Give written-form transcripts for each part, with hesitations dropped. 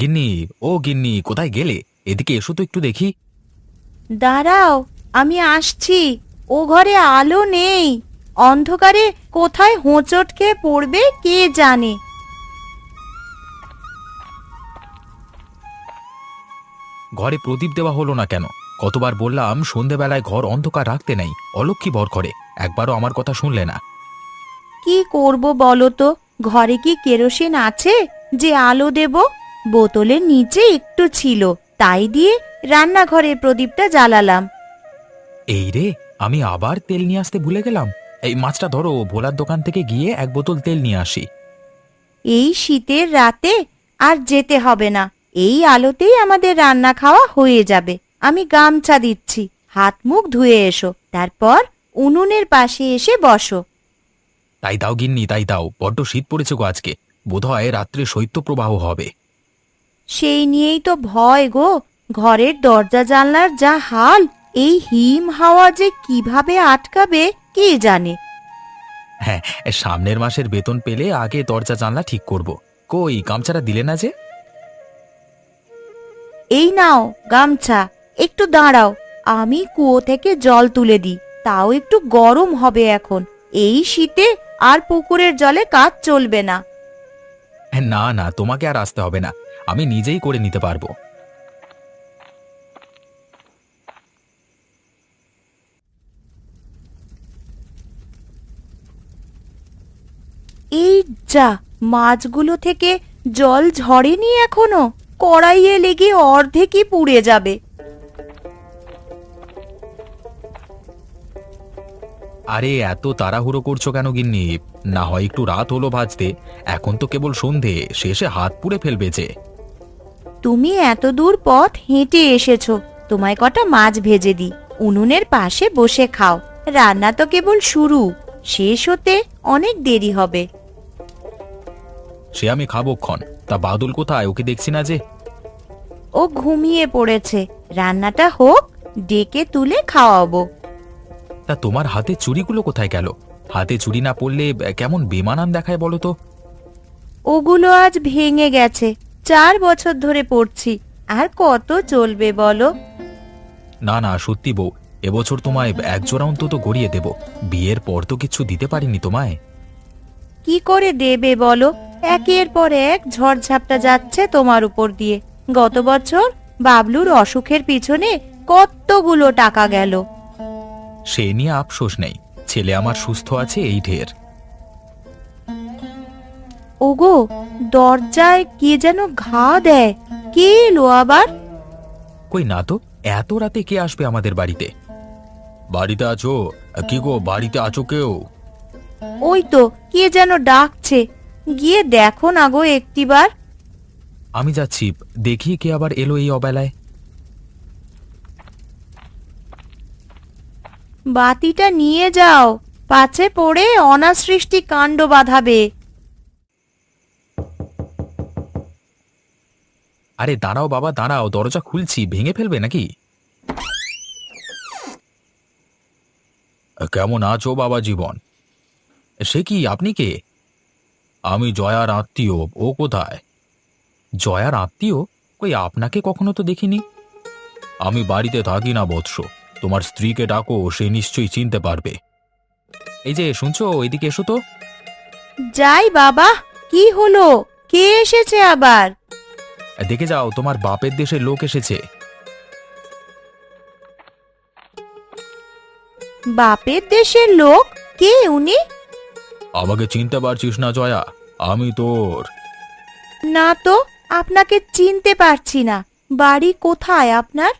গিন্নি, ও গিন্নি, কোথায় গেলে? এদিকে এসো তো একটু দেখি। দাঁড়াও, আমি আসছি। ও ঘরে আলো নেই। অন্ধকারে কোথায় হোঁচট খেয়ে পড়বে কে জানে। ঘরে প্রদীপ দেওয়া হলো না কেন? কতবার বললাম সন্ধেবেলায় ঘর অন্ধকার রাখতে নাই, অলক্ষী বর করে। একবারও আমার কথা শুনলে না। কি করব বলো তো? ঘরে কি কেরোসিন আছে যে আলো দেব? বোতলের নিচে একটু ছিল, তাই দিয়ে রান্নাঘরে প্রদীপটা জ্বালালাম। এই রে, আমি আবার তেল নিয়ে আসতে ভুলে গেলাম। এই মাছটা ধরো, ভোলার দোকান থেকে গিয়ে এক বোতল তেল নিয়ে আসি। এই শীতের রাতে আর যেতে হবে না। এই আলোতেই আমাদের রান্না খাওয়া হয়ে যাবে। আমি গামছা দিচ্ছি, হাত মুখ ধুয়ে এসো, তারপর উনুনের পাশে এসে বসো। তাই দাও গিন্নি, তাই দাও। বড্ড শীত পড়েছে গো আজকে। বোধহয় রাত্রে শৈত্যপ্রবাহ হবে। সেই নিয়েই তো ভয় গো। ঘরের দরজা জানলার যা হাল, এই হিম হাওয়া যে কিভাবে আটকাবে কে জানে। হ্যাঁ, সামনের মাসের বেতন পেলে আগে দরজা জানলা ঠিক করব। কই গামছাটা দিলে না যে? এই নাও গামছা, একটু দাঁড়াও, আমি কুয়ো থেকে জল তুলে দিই। তাও একটু গরম হবে এখন। এই শীতে আর পুকুরের জলে কাজ চলবে না। হ্যাঁ, না না, তোমাকে আর আসতে হবে না, আমি নিজেই করে নিতে পারবো। এই যা, মাছগুলো থেকে জল ঝরেনি এখনো। কড়াইয়ে লেগে অর্ধেকই পুড়ে যাবে। আরে এত তাড়াহুড়ো করছো কেন গিন্নি? না হয় একটু রাত হলো ভাজতে। এখন তো কেবল সন্ধে, শেষে হাত পুড়ে ফেলবে যে। তুমি এত দূর পথ হেঁটে এসেছো, তোমায় কটা মাছ ভেজে দিই। উনুনের পাশে বসে খাও। রান্না তো কেবল শুরু, শেষ হতে অনেক দেরি হবে। সে আমি খাবো ক্ষণ। তা বাদল কোথায়? ওকে দেখছি না যে। ও ঘুমিয়ে পড়েছে। রান্নাটা হোক, ডেকে তুলে খাওয়াবো। তা তোমার হাতে চুড়িগুলো কোথায় গেল? হাতে চুড়ি না পরলে কেমন বেমানান দেখায় বলো তো। ওগুলো আজ ভেঙে গেছে। 4 বছর ধরে পড়ছি, আর কত চলবে বলো। না না, সত্যি বউ, এবছর তোমায় একজোড়া অন্তত গড়িয়ে দেব। বিয়ের পর তো কিছু দিতে পারিনি তোমায়। কি করে দেবে বলো? একের পর এক ঝড়ঝাপটা যাচ্ছে তোমার উপর দিয়ে। গত বছর বাবলুর অসুখের পিছনে কতগুলো টাকা গেল। সে নিয়ে আফসোস নেই, ছেলে আমার সুস্থ আছে, এই ঢের। ওগো, দরজায় কে যেন ঘা দেয়। কে এলো আবার? কই না তো, এত রাতে কে আসবে আমাদের বাড়িতে? বাড়িতে আছো? কি গো, বাড়িতে আছো কেউ? ওই তো কে যেন ডাকছে, গিয়ে দেখো না গো একটিবার। আমি যাচ্ছি, দেখি কে আবার এলো এই অবেলায়। বাতিটা নিয়ে যাও, পাছে পড়ে অনাসৃষ্টি কাণ্ড বাঁধাবে। আরে দাঁড়াও বাবা, দাঁড়াও, দরজা খুলছি, ভেঙে ফেলবে নাকি? কেমন আছো বাবা জীবন? সে কি, আপনি কে? আমি জয়ার আত্মীয়। ও কোথায়? জয়ার আত্মীয়? কই আপনাকে কখনো তো দেখিনি। আমি বাড়িতে থাকি না বৎস, তোমার স্ত্রীকে ডাকো, সে নিশ্চয়ই চিনতে পারবে। এই যে শুনছো, এদিকে এসো তো। যাই বাবা, কি হলো? কে এসেছে আবার? দেখে যাও, তোমার বাপের দেশের লোক এসেছে। বাপের দেশের লোক? কে উনি? আমাকে চিনতে পারছিস না জয়া? আমি তোর। না তো, আপনাকে চিনতে পারছি না। বাড়ি কোথায় আপনার?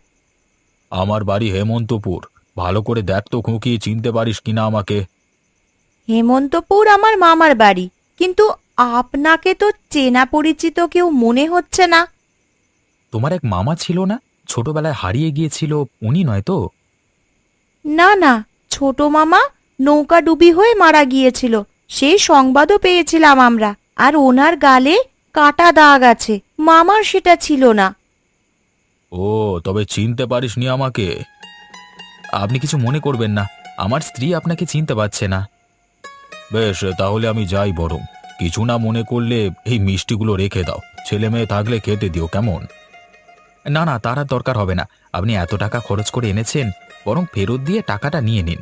আমার বাড়ি হেমন্তপুর। ভালো করে দেখ তো খুঁকি, চিনতে পারিস কিনা আমাকে। হেমন্তপুর আমার মামার বাড়ি, কিন্তু আপনাকে তো চেনা পরিচিত কেউ মনে হচ্ছে না। তোমার এক মামা ছিল না, ছোটবেলায় হারিয়ে গিয়েছিল, উনি নয় তো? না না, ছোট মামা নৌকা ডুবি হয়ে মারা গিয়েছিল, সেই সংবাদও পেয়েছিলাম আমরা। আর ওনার গালে কাটা দাগ আছে, মামার সেটা ছিল না। ও, তবে চিনতে পারিসনি আমাকে? আপনি কিছু মনে করবেন না, আমার স্ত্রী আপনাকে চিনতে পারছে না। বেশ, তাহলে আমি যাই বরং। কিছু না মনে করলে এই মিষ্টিগুলো রেখে দাও, ছেলে মেয়ে থাকলে খেতে দিও, কেমন? না না, তার আর দরকার হবে না। আপনি এত টাকা খরচ করে এনেছেন, বরং ফেরত দিয়ে টাকাটা নিয়ে নিন।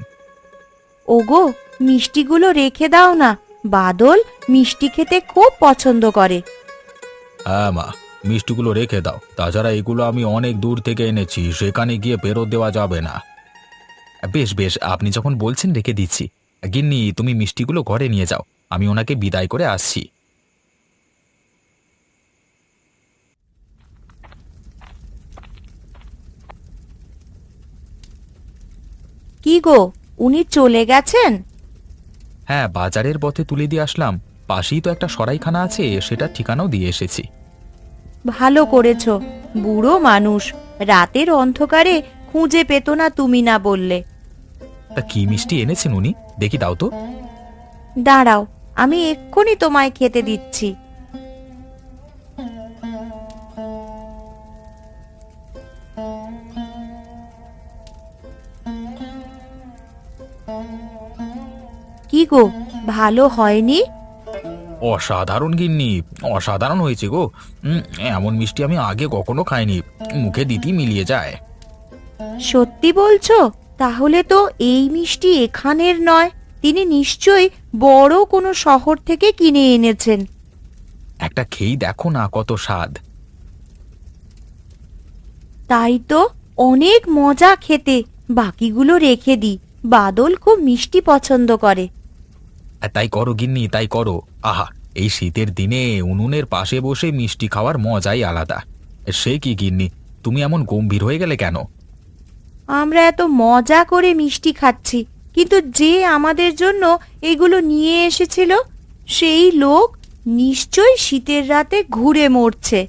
ওগো, মিষ্টিগুলো রেখে দাও না। বাদল মিষ্টি খেতে খুব পছন্দ করে। হ্যাঁ মা, মিষ্টিগুলো রেখে দাও। তাছাড়া এগুলো আমি অনেক দূর থেকে এনেছি, সেখানে গিয়ে ফেরত দেওয়া যাবে না। বেশ বেশ, আপনি যখন বলছেন রেখে দিচ্ছি। গিন্নি, তুমি মিষ্টিগুলো ঘরে নিয়ে যাও, আমি ওনাকে বিদায় করে আসছি। কি গো, উনি চলে গেছেন? হ্যাঁ, বাজারের পথে তুলে দিয়ে আসলাম। পাশেই তো একটা সরাইখানা আছে, সেটার ঠিকানাও দিয়ে এসেছি। ভালো করেছো। বুড়ো মানুষ, রাতের অন্ধকারে খুঁজে পেত না তুমি না বললে। তা কি মিষ্টি এনেছেন উনি, দেখি দাও তো। দাঁড়াও, আমি এক্ষুনি তোমায় খেতে দিচ্ছি। কি গো, ভালো হয়নি? অসাধারণ গিন্নি, অসাধারণ হয়েছে গো। উম, এমন মিষ্টি আমি আগে কখনো খাইনি, মুখে দিতেই মিলিয়ে যায়। সত্যি বলছো? তাহলে তো এই মিষ্টি এখানের নয়। তিনি নিশ্চয়ই বড় কোনো শহর থেকে কিনে এনেছেন। একটা খেয়েই দেখো না, কত স্বাদ। তাই তো, অনেক মজা খেতে। বাকিগুলো রেখে দিই, বাদল খুব মিষ্টি পছন্দ করে। তাই করো গিন্নি, তাই করো। আহা, এই শীতের দিনে উনুনের পাশে বসে মিষ্টি খাওয়ার মজাই আলাদা। সে কি গিন্নি, তুমি এমন গম্ভীর হয়ে গেলে কেন? আমরা এত মজা করে মিষ্টি খাচ্ছি, কিন্তু যে আমাদের জন্য এগুলো নিয়ে এসেছিল সেই লোক নিশ্চয়ই শীতের রাতে ঘুরে মরছে।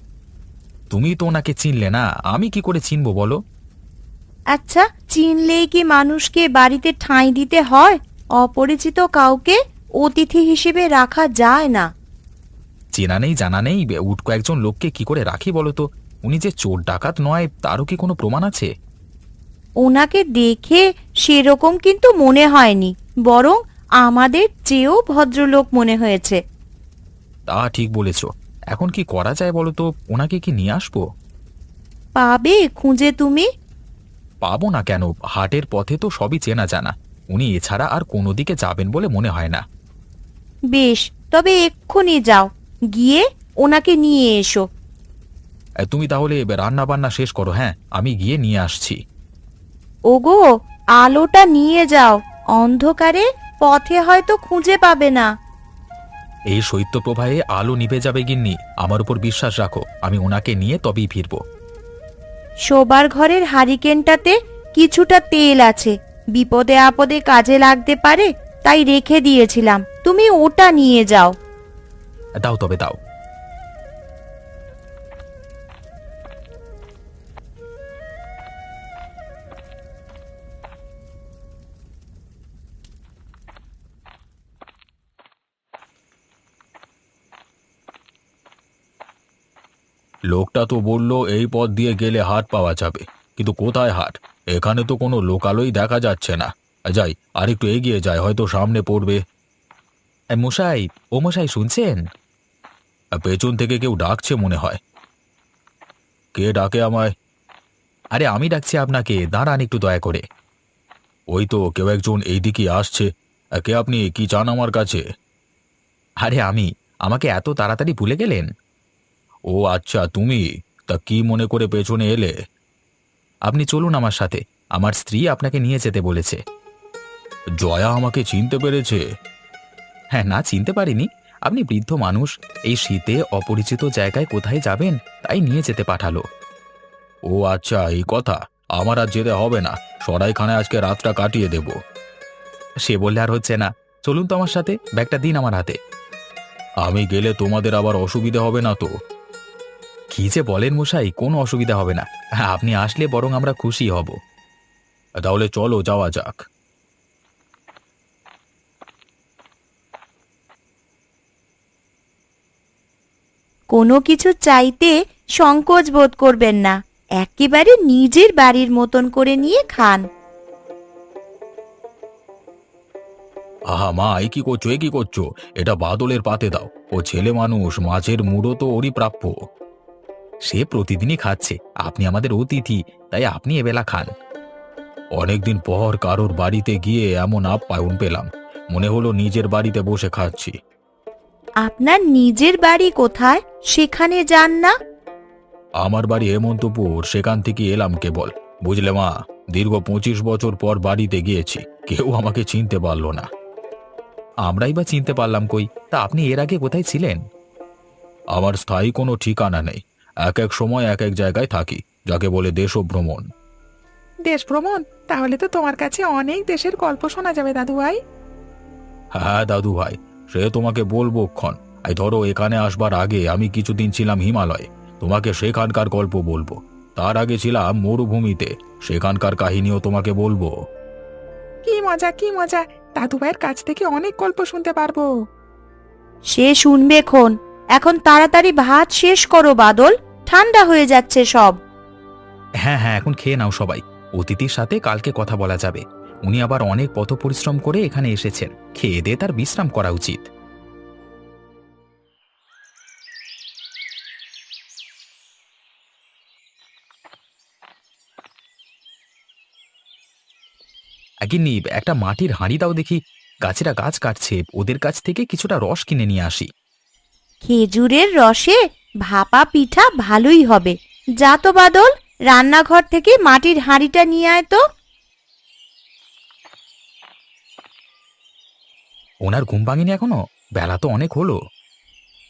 তুমি তো ওনাকে চিনলে না, আমি কি করে চিনবো বলো? আচ্ছা, চিনলেই কি মানুষকে বাড়িতে ঠাঁই দিতে হয়? অপরিচিত কাউকে অতিথি হিসেবে রাখা যায় না। চেনা নেই জানা নেই উটকো একজন লোককে কি করে রাখি বলো তো? উনি যে চোর ডাকাত নয়, তারও কি কোনো প্রমাণ আছে? ওনাকে দেখে সেরকম কিন্তু মনে হয়নি, বরং আমাদের চেয়েও ভদ্রলোক মনে হয়েছে। তা ঠিক বলেছ। এখন কি করা যায় বলো তো, ওনাকে কি নিয়ে আসবো? পাবে খুঁজে তুমি? পাবো না কেন, হাটের পথে তো সবই চেনা জানা। উনি এছাড়া আর কোনো দিকে যাবেন বলে মনে হয় না। বেশ, তবে এক্ষুনি যাও, গিয়ে ওনাকে নিয়ে এসো। তুমি তাহলে রান্না বান্না শেষ করো, হ্যাঁ আমি গিয়ে নিয়ে আসছি। ওগো, আলোটা নিয়ে যাও, অন্ধকারে পথে হয়তো খুঁজে পাবে না। এই শৈত্যপ্রবাহে আলো নিভে যাবে গিন্নি, আমার উপর বিশ্বাস রাখো, আমি ওনাকে নিয়ে তবেই ফিরবো। শোবার ঘরের হারিকেনটাতে কিছুটা তেল আছে, বিপদে আপদে কাজে লাগতে পারে, তাই রেখে দিয়েছিলাম। তুমি ওটা নিয়ে যাও। দাও তবে দাও। লোকটা তো বলল এই পথ দিয়ে গেলে হাট পাওয়া যাবে, কিন্তু কোথায় হাট? এখানে তো কোনো লোকালই দেখা যাচ্ছে না। যাই, আর একটু এগিয়ে যায়, হয়তো সামনে পড়বে। মশাই, ও মশাই শুনছেন? পেছন থেকে কেউ ডাকছে মনে হয়। কে ডাকে আমায়? আরে আমি ডাকছি আপনাকে, দাঁড়ান একটু দয়া করে। ওই তো কেউ একজন এইদিকে আসছে। কে আপনি, কি চান আমার কাছে? আরে আমি, আমাকে এত তাড়াতাড়ি ভুলে গেলেন? ও আচ্ছা, তুমি। তা কি মনে করে পেছনে এলে? আপনি চলুন আমার সাথে, আমার স্ত্রী আপনাকে নিয়ে যেতে বলেছে। জয়া আমাকে চিনতে পেরেছে? হ্যাঁ, না চিনতে পারিনি। আপনি বৃদ্ধ মানুষ, এই শীতে অপরিচিত জায়গায় কোথায় যাবেন, তাই নিয়ে যেতে পাঠালো। ও আচ্ছা, এই কথা। আমার আর যেতে হবে না, সরাইখানায় আজকে রাতটা কাটিয়ে দেব। সে বললে আর হচ্ছে না, চলুন তো আমার সাথে, ব্যাগটা দিন আমার হাতে। আমি গেলে তোমাদের আবার অসুবিধা হবে না তো? কি যে বলেন মশাই, কোনো অসুবিধা হবে না। আপনি আসলে বরং আমরা খুশি হব। তাহলে চলো, যাওয়া যাক। কোনো কিছু চাইতে সংকোচ বোধ করবেন না, একেবারে নিজের বাড়ির মতন করে নিয়ে খান। আহা মা, এ কি করছো, এ কি করছো? এটা বাদলের পাতে দাও। ও ছেলে মানুষ, মাছের মুড়ো তো ওরই প্রাপ্য। সে প্রতিদিনই খাচ্ছে, আপনি আমাদের অতিথি, তাই আপনি এবেলা খান। অনেকদিন পর কারোর বাড়িতে গিয়ে এমন আপ্যায়ন পেলাম, মনে হলো নিজের বাড়িতে বসে খাচ্ছি। আপনার নিজের বাড়ি কোথায়? সেখানে যান না। আমার বাড়ি হেমন্তপুর, সেখান থেকে এলাম কেবল। বুঝলে মা, দীর্ঘ 25 বছর পর বাড়িতে গিয়েছি, কেউ আমাকে চিনতে পারলো না। আমরাই বা চিনতে পারলাম কই? তা আপনি এর আগে কোথায় ছিলেন? আমার স্থায়ী কোনো ঠিকানা নেই, এক এক সময় এক এক জায়গায় থাকি, যাকে বলে দেশভ্রমণ। দেশ ভ্রমণ? তাহলে তো তোমার কাছে অনেক দেশের গল্প শোনা যাবে দাদু ভাই। হ্যাঁ দাদু ভাই, সে তোমাকে বলবো ক্ষণ। এই ধরো, এখানে আসবার আগে আমি কিছুদিন ছিলাম হিমালয়ে, তোমাকে সেখানকার গল্প বলবো। তার আগে ছিলাম মরুভূমিতে, সেখানকার কাহিনীও তোমাকে বলবো। কি মজা, কি মজা! দাদু ভাইয়ের কাছ থেকে অনেক গল্প শুনতে পারবো। সে শুনবে খন। এখন তাড়াতাড়ি ভাত শেষ করো বাদল, ঠান্ডা হয়ে যাচ্ছে সব। হ্যাঁ হ্যাঁ, এখন খেয়ে নাও সবাই। অতিথির সাথে কালকে কথা বলা যাবে। উনি আবার অনেক পথ পরিশ্রম করে এখানে এসেছেন, খেয়ে দিয়ে তার বিশ্রাম করা উচিত। গিন্নি, একটা মাটির হাঁড়ি দাও দেখি। গাছেরা গাছ কাটছে, ওদের কাছ থেকে কিছুটা রস কিনে নিয়ে আসি। খেজুরের রসে ভাপা পিঠা ভালোই হবে। যা তো বাদল, রান্নাঘর থেকে মাটির হাঁড়িটা নিয়ে আয় তো। ওনার ঘুম ভাঙেনি এখনো? বেলা তো অনেক হলো।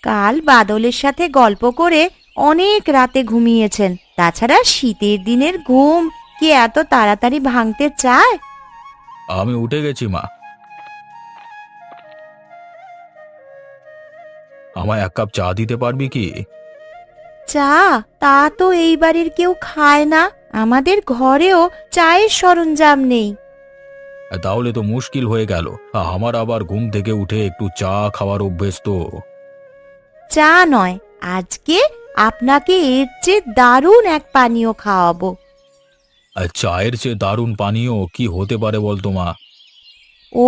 কাল বাদলের সাথে গল্প করে অনেক রাতে ঘুমিয়েছেন। তাছাড়া শীতের দিনের ঘুম কি এত তাড়াতাড়ি ভাঙতে চায়? আমি উঠে গেছি মা। আমায় এক কাপ চা দিতে পারবি কি? চা? তা তো এই বাড়ির কেউ খায় না। আমাদের ঘরেও চায়ের সরঞ্জাম নেই। তাহলে তো মুশকিল হয়ে গেল। আমার আবার ঘুম থেকে উঠে একটু চা খাওয়ার অভ্যেস তো। চা নয়, আজকে আপনাকে এর চেয়ে দারুণ এক পানীয় খাওয়াবো। চায়ের চেয়ে দারুণ পানীয় কি হতে পারে বলতো মা? ও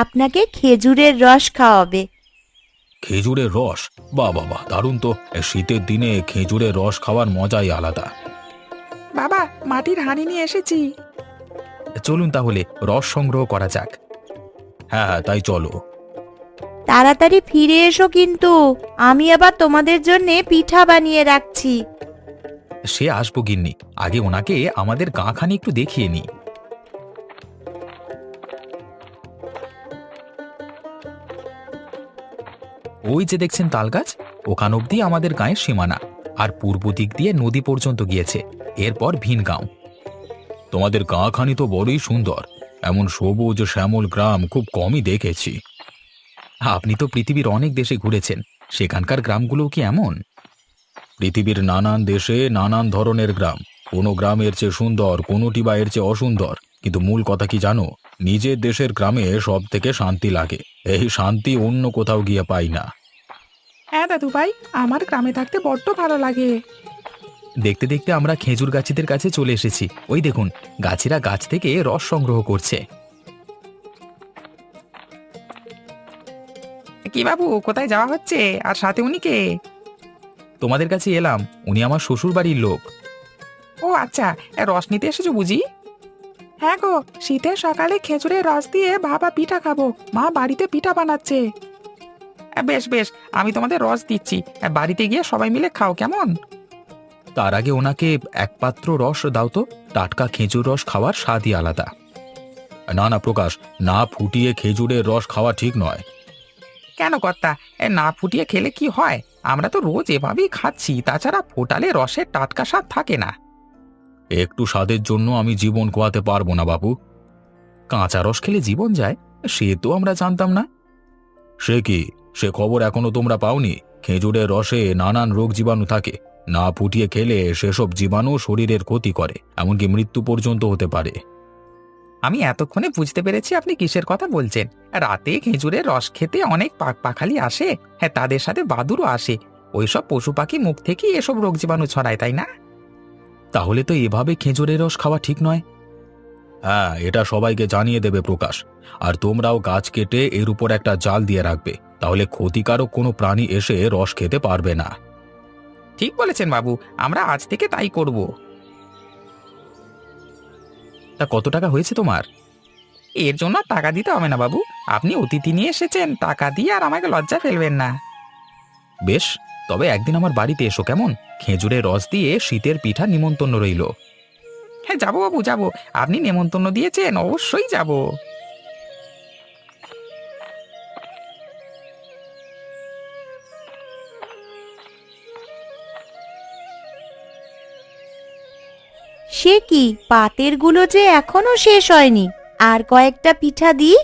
আপনাকে খেজুরের রস খাওয়াবে। খেজুরের রস? বাহ বাহ বাহ, দারুণ তো। শীতের দিনে খেজুরের রস খাওয়ার মজাই আলাদা। বাবা, মাটির হাঁড়ি নিয়ে এসেছি। চলুন তাহলে রস সংগ্রহ করা যাক। হ্যাঁ হ্যাঁ, তাই চলো। তাড়াতাড়ি ফিরে এসো কিন্তু, আমি আবার তোমাদের জন্যে পিঠা বানিয়ে রাখছি। সে আসবো গিন্নি, আগে ওনাকে আমাদের গাঁখানি একটু দেখিয়ে নি। ওই যে দেখছেন তাল গাছ, ওখান অব্দি আমাদের গাঁয়ের সীমানা, আর পূর্ব দিক দিয়ে নদী পর্যন্ত গিয়েছে, এরপর ভিনগাঁও। তোমাদের গাঁখানি তো বড়ই সুন্দর, এমন সবুজ শ্যামল গ্রাম খুব কমই দেখেছি। আপনি তো পৃথিবীর অনেক দেশে ঘুরেছেন, সেখানকার গ্রামগুলো কি এমন? পৃথিবীর নানান দেশে নানান ধরনের গ্রাম, কোনো গ্রামের চেয়ে সুন্দর, কোনোটি বা এর চেয়ে অসুন্দর, কিন্তু মূল কথা কি জানো? নিজের দেশের গ্রামে সব থেকে শান্তি লাগে, এই শান্তি অন্য কোথাও গিয়ে পাই না। হ্যাঁ দাদু ভাই, আমার গ্রামে থাকতে বড্ড ভালো লাগে। দেখতে দেখতে আমরা খেজুর গাছিদের কাছে চলে এসেছি। ওই দেখুন, গাছিরা গাছ থেকে রস সংগ্রহ করছে। কি বাবু, কোথায় যাওয়া হচ্ছে? আর সাথে উনি কে? তোমাদের কাছে এলাম, উনি আমার শ্বশুর বাড়ির লোক। ও আচ্ছা, রস নিতে এসেছো বুঝি? হ্যাঁ গো, শীতের সকালে খেজুরের রস দিয়ে ভাপা পিঠা খাবো। মা বাড়িতে পিঠা বানাচ্ছে। বেশ বেশ, আমি তোমাদের রস দিচ্ছি। বাড়িতে গিয়ে সবাই মিলে খাও, কেমন? তার আগে ওনাকে এক পাত্র রস দাও তো, টাটকা খেজুর রস খাওয়ার স্বাদই আলাদা। না না প্রকাশ, না ফুটিয়ে খেজুরের রস খাওয়া ঠিক নয়। কেন কর্তা, না ফুটিয়ে খেলে কি হয়? আমরা তো রোজ এভাবেই খাচ্ছি, তাছাড়া ফোটালে রসের টাটকা স্বাদ থাকে না। একটু স্বাদের জন্য আমি জীবন খোয়াতে পারবো না বাবু। কাঁচা রস খেলে জীবন যায়, সে তো আমরা জানতাম না। সে কি, সে খবর এখনো তোমরা পাওনি? খেজুরের রসে নানান রোগ জীবাণু থাকে, না ফুটিয়ে খেলে সেসব জীবাণু শরীরের ক্ষতি করে, এমনকি মৃত্যু পর্যন্ত হতে পারে। আমি এতক্ষণে বুঝতে পেরেছি আপনি কিসের কথা বলছেন। রাতে খেজুরের রস খেতে অনেক পাখালি আসে, হ্যাঁ তাদের সাথে বাদুড়ও আসে। ওইসব পশু পাখি মুখ থেকেই এসব রোগ জীবাণু ছড়ায়, তাই না? তাহলে তো এভাবে খেজুরের রস খাওয়া ঠিক নয়। হ্যাঁ, এটা সবাইকে জানিয়ে দেবে প্রকাশ। আর তোমরাও গাছ কেটে এর উপর একটা জাল দিয়ে রাখবে, তাহলে ক্ষতিকারক কোনো প্রাণী এসে রস খেতে পারবে না। ঠিক বলেছেন বাবু, আমরা আজ থেকে তাই করব। তা কত টাকা হয়েছে তোমার? এর জন্য আর টাকা দিতে হবে না বাবু, আপনি অতিথি নিয়ে এসেছেন, টাকা দিয়ে আর আমাকে লজ্জা ফেলবেন না। বেশ, তবে একদিন আমার বাড়িতে এসো কেমন? খেজুরের রস দিয়ে শীতের পিঠা নিমন্ত্রণ রইল। হ্যাঁ যাবো বাবু যাবো, আপনি নেমন্তন্ন দিয়েছেন, অবশ্যই যাব। সে কি, পাতের গুলো যে এখনো শেষ হয়নি। আর কয়েকটা পিঠা দিই।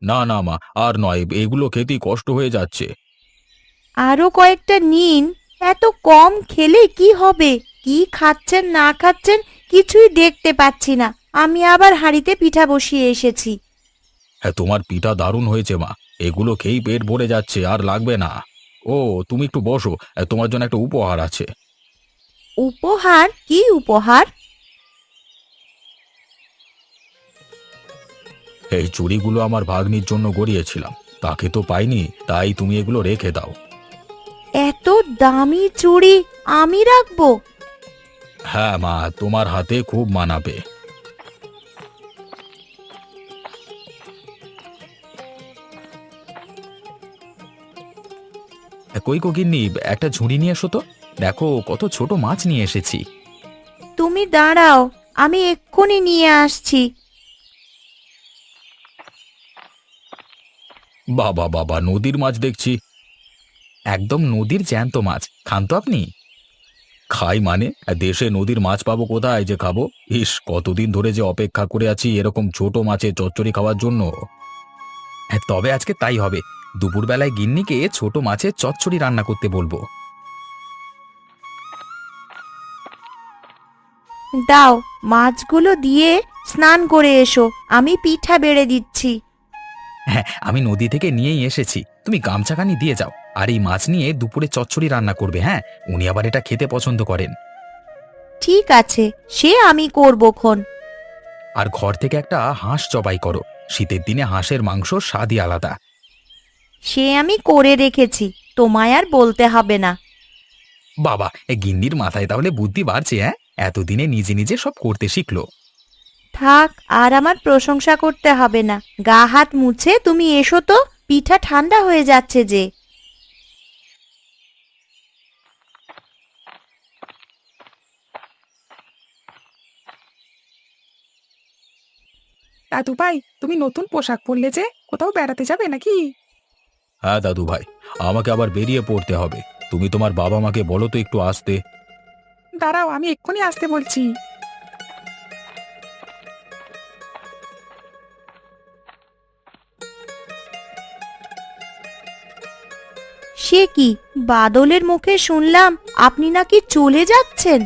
না না মা, আর নয়, এগুলো খেতেই কষ্ট হয়ে যাচ্ছে। আরো কয়েকটা নিন। এত কম খেলে কি হবে? কি খাচ্ছেন না খাচ্ছেন কিছুই দেখতে পাচ্ছি না। আমি আবার হাঁড়িতে পিঠা বসিয়ে এসেছি। হ্যাঁ, তোমার পিঠা দারুণ হয়েছে মা, এগুলো খেয়েই পেট ভরে যাচ্ছে, আর লাগবে না। ও, তুমি একটু বসো, তোমার জন্য একটা উপহার আছে। উপহার? কি উপহার? এই চুড়িগুলো আমার ভাগ্নির জন্য গড়িয়েছিলাম, তাকে তো পাইনি, তাই তুমি এগুলো রেখে দাও। এত দামি চুড়ি আমি রাখবো? হ্যাঁ মা, তোমার হাতে খুব মানাবে। কই গো গিন্নি, একটা ঝুড়ি নিয়ে এসো তো। দেখো কত ছোট মাছ নিয়ে এসেছি। তুমি দাঁড়াও, আমি এক্ষুনি নিয়ে আসছি। বাবা বাবা, নদীর মাছ দেখছি। একদম নদীর জ্যান্ত মাছ, খান তো আপনি? খাই মানে, দেশে নদীর মাছ পাবো কোথায় যে খাবো? ইস, কতদিন ধরে যে অপেক্ষা করে আছি এরকম ছোট মাছের চচ্চড়ি খাওয়ার জন্য। হ্যাঁ, তবে আজকে তাই হবে। দুপুরবেলায় গিন্নিকে ছোট মাছের চচ্চড়ি রান্না করতে বলবো। দাও, মাছগুলো দিয়ে স্নান করে এসো, আমি পিঠা বেড়ে দিচ্ছি। হ্যাঁ, আমি নদী থেকে নিয়েই এসেছি, তুমি গামছাখানি দিয়ে যাও। আর এই মাছ নিয়ে দুপুরে চচ্চড়ি রান্না করবে। হ্যাঁ, উনি আবার এটা খেতে পছন্দ করেন। ঠিক আছে, সে আমি করব খন। আর ঘর থেকে একটা হাঁস জবাই করো, শীতের দিনে হাঁসের মাংস স্বাদই আলাদা। সে আমি করে রেখেছি, তোমায় আর বলতে হবে না। বাবা, এ গিন্নির মাথায় তাহলে বুদ্ধি বাড়ছে। হ্যাঁ, এতদিনে নিজে নিজে সব করতে শিখলো। থাক, আর আমার প্রশংসা করতে হবে না। গা হাত মুছে তুমি এসো তো, পিঠা ঠান্ডা হয়ে যাচ্ছে যে। দাদু ভাই, তুমি নতুন পোশাক পরলে যে, কোথাও বেড়াতে যাবে নাকি? হ্যাঁ দাদু ভাই, আমাকে আবার বেরিয়ে পড়তে হবে। তুমি তোমার বাবা মাকে বলো তো একটু আসতে। দাঁড়াও, আমি এক্ষুনি আসতে বলছি। সে কি, বাদলের মুখে শুনলাম আপনি নাকি চলে যাচ্ছেন?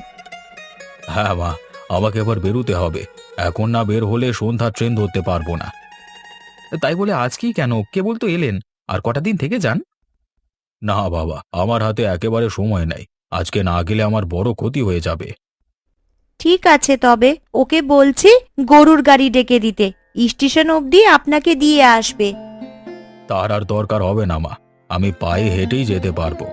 হ্যাঁ মা, আমাকে এবার বেরোতে হবে। এখন না বের হলে সন্ধ্যা ট্রেন ধরতে পারবো না। তাই বলে আজকেই কেন, কেবল তো এলেন, আর কটা দিন থেকে যান। না বাবা, আমার হাতে একেবারে সময় নেই। আজকে না গেলে আমার বড় ক্ষতি হয়ে যাবে। ঠিক আছে, তবে ওকে বলছি গরুর গাড়ি ডেকে দিতে, স্টেশন অবধি আপনাকে দিয়ে আসবে। তার আর দরকার হবে না মা, আমি পায়ে হেঁটেই যেতে পারবো।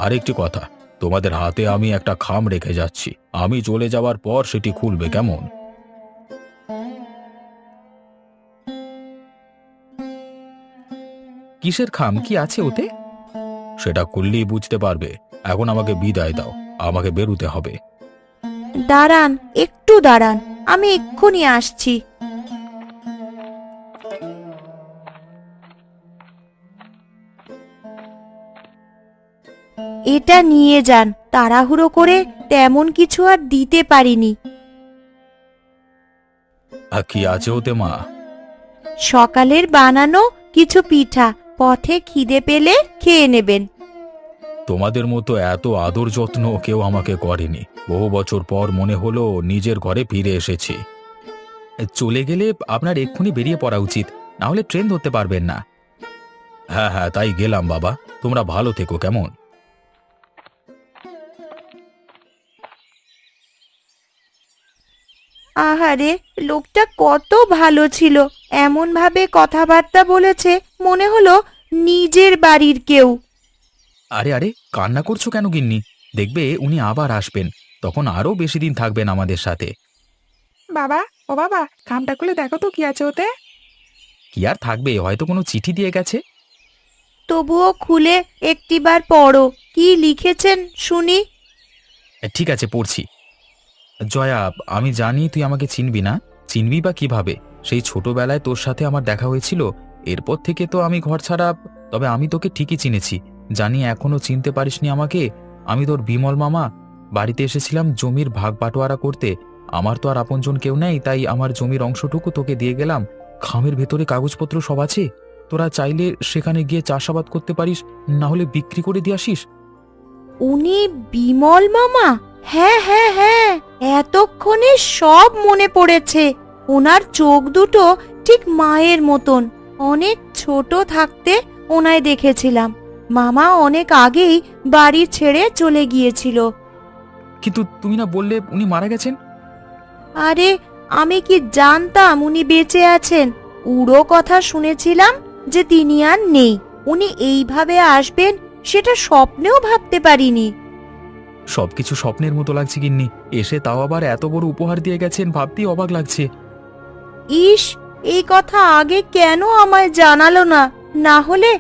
আরেকটি কথা, তোমাদের হাতে আমি একটা খাম রেখে যাচ্ছি, আমি চলে যাওয়ার পর সেটি খুলবে কেমন? কিসের খাম, কি আছে ওতে? সেটা খুললেই বুঝতে পারবে। এখন আমাকে বিদায় দাও, আমাকে বেরুতে হবে। দাঁড়ান, একটু দাঁড়ান, আমি এক্ষুনি আসছি। এটা নিয়ে যান, তাড়াহুড়ো করে তেমন কিছু আর দিতে পারিনি। কি আছে ওতে মা? সকালের বানানো কিছু পিঠা, পথে খিদে পেলে খেয়ে নেবেন। তোমাদের মতো এত আদর যত্ন কেউ আমাকে করেনি। বহু বছর পর মনে হলো নিজের ঘরে ফিরে এসেছি। চলে গেলে আপনার এক্ষুনি বেরিয়ে পড়া উচিত, না হলে ট্রেন ধরতে পারবেন না। হ্যাঁ হ্যাঁ, তাই গেলাম বাবা, তোমরা ভালো থেকো কেমন? আহারে, লোকটা কত ভালো ছিল, এমন ভাবে কথাবার্তা বলেছে মনে হলো নিজের বাড়ির কেউ। আরে আরে, কান্না করছো কেন গিন্নি? দেখবে উনি আবার আসবেন, তখন আরো বেশি দিন থাকবেন আমাদের সাথে। বাবা, ও বাবা, খামটা খুলে দেখো তো কি আছে ওতে। কি আর থাকবে, হয়তো কোনো চিঠি দিয়ে গেছে। তবুও খুলে একটিবার পড়ো, কি লিখেছেন শুনি। ঠিক আছে, পড়ছি। জয়া, আমি জানি তুই আমাকে চিনবি না, চিনবি বা কিভাবে? সেই ছোটবেলায় তোর সাথে আমার দেখা হয়েছিল, এরপর থেকে তো আমি ঘর ছাড়া। তবে আমি তোকে ঠিকই চিনেছি, জানি এখনো চিনতে পারিসনি আমাকে। আমি তোর বিমল মামা, বাড়িতে এসেছিলাম জমির ভাগ বাটোয়ারা করতে। আমার তো আর আপনজন কেউ নেই, তাই আমার জমির অংশটুকু তোকে দিয়ে গেলাম। খামের ভেতরে কাগজপত্র সব আছে, তোরা চাইলে সেখানে গিয়ে চাষাবাদ করতে পারিস, না হলে বিক্রি করে দিয়ে আসিস। উনি বিমল মামা? হ্যাঁ হ্যাঁ হ্যাঁ, এতক্ষণে সব মনে পড়েছে। ওনার চোখ দুটো ঠিক মায়ের মতন। অনেক ছোট থাকতে ওনায় দেখেছিলাম। মামা অনেক আগেই বাড়ি ছেড়ে চলে গিয়েছিল। কিন্তু তুমি না বললে উনি মারা গেছেন? আরে, আমি কি জানতাম উনি বেঁচে আছেন? উড়ো কথা শুনেছিলাম যে তিনি আর নেই। উনি এইভাবে আসবেন সেটা স্বপ্নেও ভাবতে পারিনি। সবকিছু স্বপ্নের মতো লাগছে গিন্নি, এসে তাও আবার এত বড় উপহার দিয়ে গেছেন, ভাবতেই অবাক লাগছে। ইস, এই কথা আগে কেন আমায় জানালো না? না হলে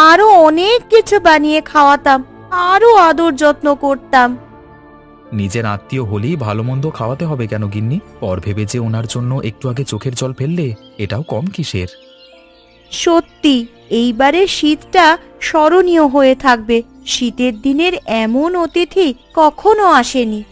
আরো অনেক কিছু বানিয়ে খাওয়াতাম, আরো আদর যত্ন করতাম। নিজের আত্মীয় হলেই ভালো মন্দ খাওয়াতে হবে কেন গিন্নি? পর ভেবে যে ওনার জন্য একটু আগে চোখের জল ফেললে, এটাও কম কিসের? সত্যি, এইবারে শীতটা স্মরণীয় হয়ে থাকবে। শীতের দিনের এমন অতিথি কখনো আসেনি।